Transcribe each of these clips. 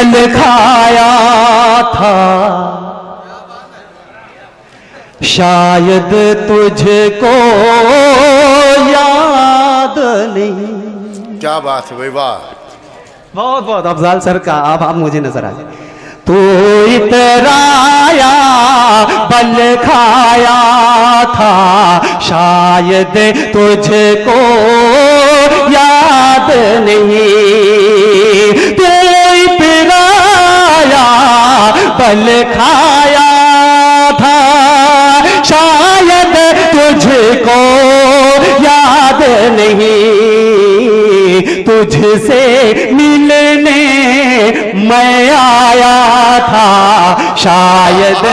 बल खाया था, शायद तुझको याद नहीं। क्या बात है भाई, वाह। बहुत बहुत अफजाल सर का आप मुझे नजर आ जाए। तू इतराया बल खाया था, शायद तुझको याद नहीं। तू इतराया बल खाया था, शायद तुझको याद नहीं। तुझसे मिलने मैं आया था, शायद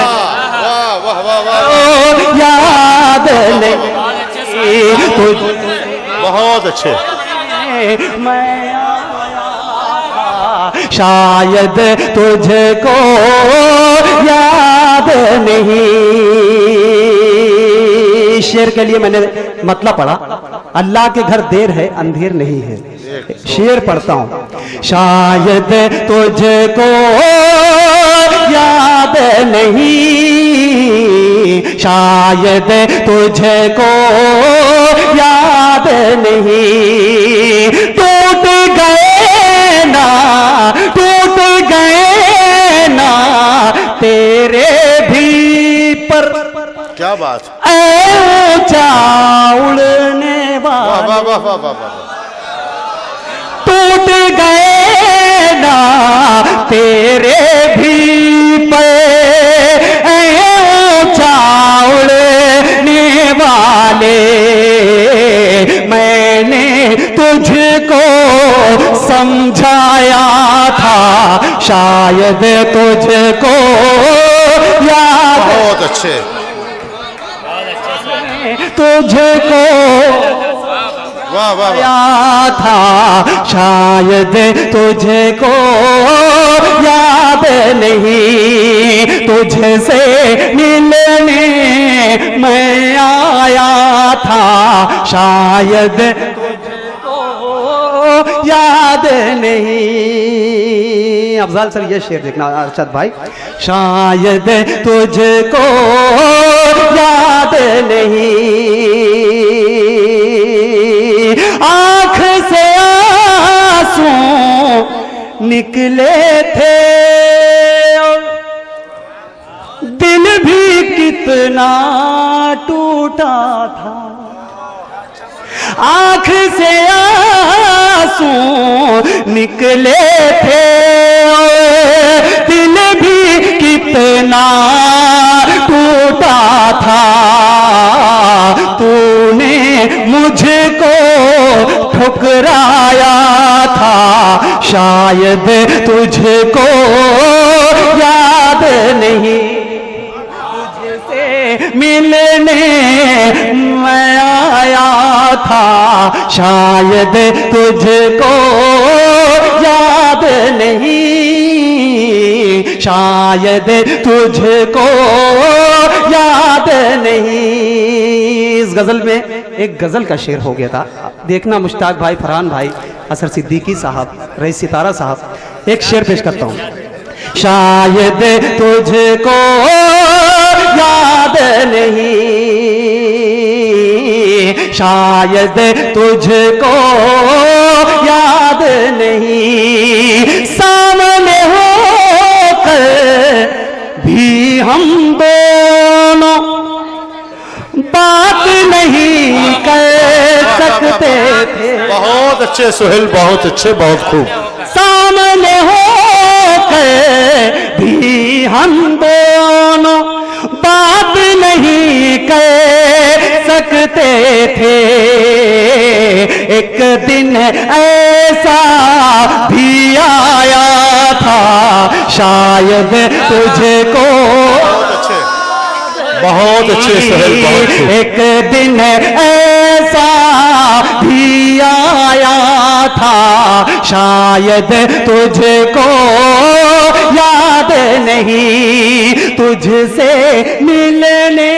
याद नहीं। बहुत अच्छे। मैं आया था, शायद तुझको याद नहीं। शेर के लिए मैंने मतलब पढ़ा, अल्लाह के घर देर है अंधेर नहीं है। शेर पढ़ता हूं। शायद तुझको याद नहीं, शायद तुझको याद नहीं। टूट गए ना, टूट गए ना तेरे भी पर। क्या बात, ऊंचा उड़ने वाला। वाह वाह वाह वाह वाह। टूट गए ना तेरे भी पर, ऊंचा उड़ने वाले। मैंने तुझको समझाया था, शायद तुझको याद। बहुत अच्छे। तुझको वाह वाह याद था, शायद तुझको याद नहीं। तुझसे मिलने मैं आया था, शायद तुझको याद नहीं। अफजाल सर ये शेर देखना अरशद भाई। शायद तुझको याद नहीं, आंख से आंसू निकले थे, दिल भी कितना टूटा था। आंख से आंसू निकले थे, दिल भी कितना टूटा था। तूने मुझको ठुकराया था, शायद तुझको याद नहीं। तुझसे मिलने मैं आया था, शायद तुझको याद नहीं। शायद तुझको याद नहीं। इस गजल में एक गजल का शेर हो गया था, देखना मुश्ताक भाई, फरहान भाई, असर सिद्दीकी साहब, रईस सितारा साहब। एक शेर पेश करता हूं। शायद तुझको याद नहीं, शायद तुझको याद नहीं। सामने होकर भी हम दोनों बात नहीं कर सकते थे। बहुत अच्छे सुहेल, बहुत अच्छे, बहुत खूब। सामने होकर भी हम दोनों बात नहीं कर सकते थे। एक दिन ऐसा भी आया था, शायद तुझको। बहुत अच्छे सुहेल, बहुत खूब। एक दिन ऐसा भी आया था, शायद तुझको याद नहीं। तुझसे मिलने